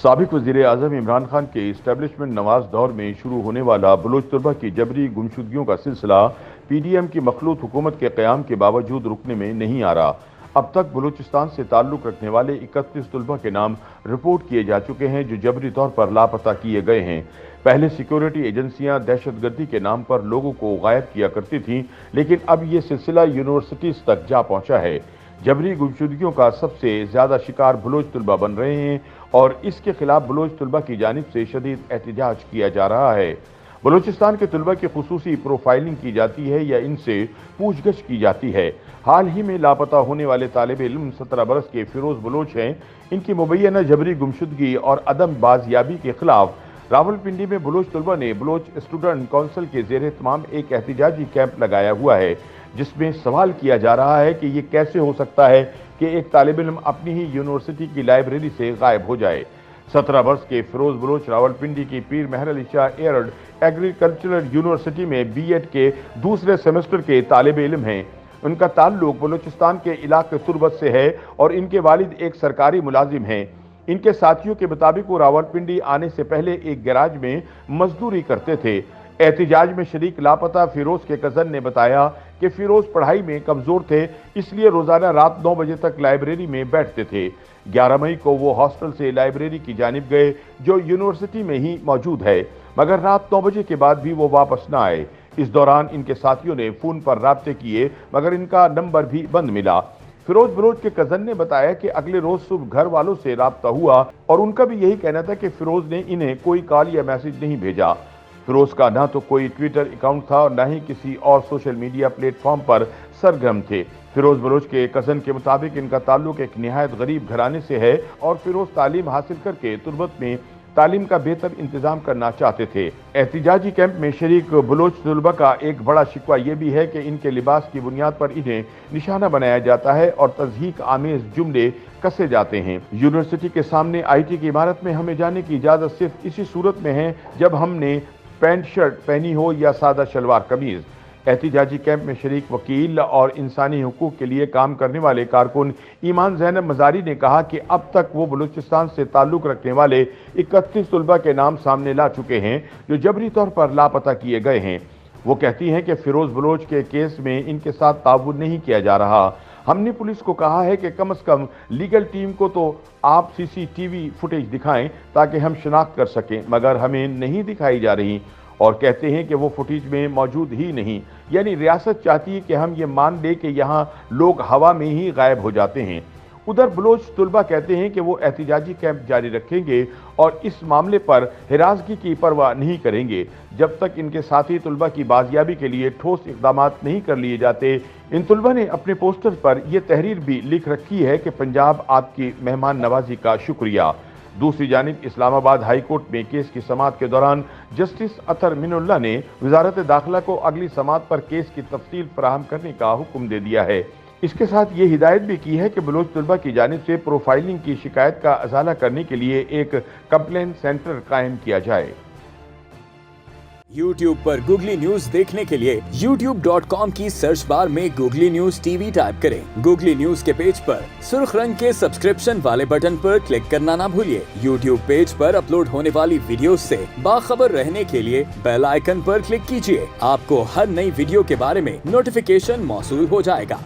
سابق وزیر اعظم عمران خان کے اسٹیبلشمنٹ نواز دور میں شروع ہونے والا بلوچ طلبہ کی جبری گمشدگیوں کا سلسلہ پی ڈی ایم کی مخلوط حکومت کے قیام کے باوجود رکنے میں نہیں آ رہا۔ اب تک بلوچستان سے تعلق رکھنے والے 31 طلبہ کے نام رپورٹ کیے جا چکے ہیں جو جبری طور پر لاپتہ کیے گئے ہیں۔ پہلے سیکیورٹی ایجنسیاں دہشت گردی کے نام پر لوگوں کو غائب کیا کرتی تھیں، لیکن اب یہ سلسلہ یونیورسٹیز تک جا پہنچا ہے۔ جبری گمشدگیوں کا سب سے زیادہ شکار بلوچ طلبہ بن رہے ہیں اور اس کے خلاف بلوچ طلبہ کی جانب سے شدید احتجاج کیا جا رہا ہے۔ بلوچستان کے طلبہ کی خصوصی پروفائلنگ کی جاتی ہے یا ان سے پوچھ گچھ کی جاتی ہے۔ حال ہی میں لاپتہ ہونے والے طالب علم 17 برس کے فیروز بلوچ ہیں۔ ان کی مبینہ جبری گمشدگی اور عدم بازیابی کے خلاف راولپنڈی میں بلوچ طلبہ نے بلوچ اسٹوڈنٹ کونسل کے زیر اہتمام ایک احتجاجی کیمپ لگایا ہوا ہے، جس میں سوال کیا جا رہا ہے کہ یہ کیسے ہو سکتا ہے کہ ایک طالب علم اپنی ہی یونیورسٹی کی لائبریری سے غائب ہو جائے۔ 17 برس کے فیروز بلوچ راولپنڈی کی پیر محر علی شاہ ایئرڈ ایگریکلچرل یونیورسٹی میں بی ایڈ کے دوسرے سیمسٹر کے طالب علم ہیں۔ ان کا تعلق بلوچستان کے علاقے تربت سے ہے اور ان کے والد ایک سرکاری ملازم ہیں۔ ان کے ساتھیوں کے مطابق وہ راولپنڈی آنے سے پہلے ایک گیراج میں مزدوری کرتے تھے۔ احتجاج میں شریک لاپتہ فیروز کے کزن نے بتایا کہ فیروز پڑھائی میں کمزور تھے، اس لیے روزانہ رات 9 بجے تک لائبریری میں بیٹھتے تھے۔ 11 مئی کو وہ ہاسٹل سے لائبریری کی جانب گئے جو یونیورسٹی میں ہی موجود ہے، مگر رات 9 بجے کے بعد بھی وہ واپس نہ آئے۔ اس دوران ان کے ساتھیوں نے فون پر رابطے کیے مگر ان کا نمبر بھی بند ملا۔ فیروز بلوچ کے کزن نے بتایا کہ اگلے روز صبح گھر والوں سے رابطہ ہوا اور ان کا بھی یہی کہنا تھا کہ فیروز نے انہیں کوئی کال یا میسج نہیں بھیجا۔ فیروز کا نہ تو کوئی ٹویٹر اکاؤنٹ تھا اور نہ ہی کسی اور سوشل میڈیا پلیٹ فارم پر سرگرم تھے۔ فیروز بلوچ کے کزن کے مطابق ان کا تعلق ایک نہایت غریب گھرانے سے ہے اور فیروز تعلیم حاصل کر کے تربت میں تعلیم کا بہتر انتظام کرنا چاہتے تھے۔ احتجاجی کیمپ میں شریک بلوچ طلبہ کا ایک بڑا شکوہ یہ بھی ہے کہ ان کے لباس کی بنیاد پر انہیں نشانہ بنایا جاتا ہے اور تضحیک آمیز جملے کسے جاتے ہیں۔ یونیورسٹی کے سامنے آئی ٹی کی عمارت میں ہمیں جانے کی اجازت صرف اسی صورت میں ہے جب ہم نے پینٹ شرٹ پہنی ہو یا سادہ شلوار قمیض۔ احتجاجی کیمپ میں شریک وکیل اور انسانی حقوق کے لیے کام کرنے والے کارکن ایمان زینب مزاری نے کہا کہ اب تک وہ بلوچستان سے تعلق رکھنے والے 31 طلبہ کے نام سامنے لا چکے ہیں جو جبری طور پر لاپتہ کیے گئے ہیں۔ وہ کہتی ہیں کہ فیروز بلوچ کے کیس میں ان کے ساتھ تعاون نہیں کیا جا رہا۔ ہم نے پولیس کو کہا ہے کہ کم از کم لیگل ٹیم کو تو آپ سی سی ٹی وی فوٹیج دکھائیں تاکہ ہم شناخت کر سکیں، مگر ہمیں نہیں دکھائی جا رہی اور کہتے ہیں کہ وہ فوٹیج میں موجود ہی نہیں۔ یعنی ریاست چاہتی ہے کہ ہم یہ مان لیں کہ یہاں لوگ ہوا میں ہی غائب ہو جاتے ہیں۔ ادھر بلوچ طلبہ کہتے ہیں کہ وہ احتجاجی کیمپ جاری رکھیں گے اور اس معاملے پر ہراسگی کی پرواہ نہیں کریں گے جب تک ان کے ساتھی طلبہ کی بازیابی کے لیے ٹھوس اقدامات نہیں کر لیے جاتے۔ ان طلبہ نے اپنے پوسٹر پر یہ تحریر بھی لکھ رکھی ہے کہ پنجاب آپ کی مہمان نوازی کا شکریہ۔ دوسری جانب اسلام آباد ہائی کورٹ میں کیس کی سماعت کے دوران جسٹس اطہر من اللہ نے وزارت داخلہ کو اگلی سماعت پر کیس کی تفصیل فراہم کرنے کا حکم دے دیا ہے۔ اس کے ساتھ یہ ہدایت بھی کی ہے کہ بلوچ طلبہ کی جانب سے پروفائلنگ کی شکایت کا ازالہ کرنے کے لیے ایک کمپلین سینٹر قائم کیا جائے۔ یوٹیوب پر گوگلی نیوز دیکھنے کے لیے youtube.com کی سرچ بار میں googly news T V type کریں۔ گوگلی نیوز کے پیج پر سرخ رنگ کے سبسکرپشن والے بٹن پر کلک کرنا نہ بھولیے۔ یوٹیوب پیج پر اپلوڈ ہونے والی ویڈیوز سے باخبر رہنے کے لیے بیل آئیکن پر کلک کیجیے۔ آپ کو ہر نئی ویڈیو کے بارے میں نوٹیفیکیشن موصول ہو جائے گا۔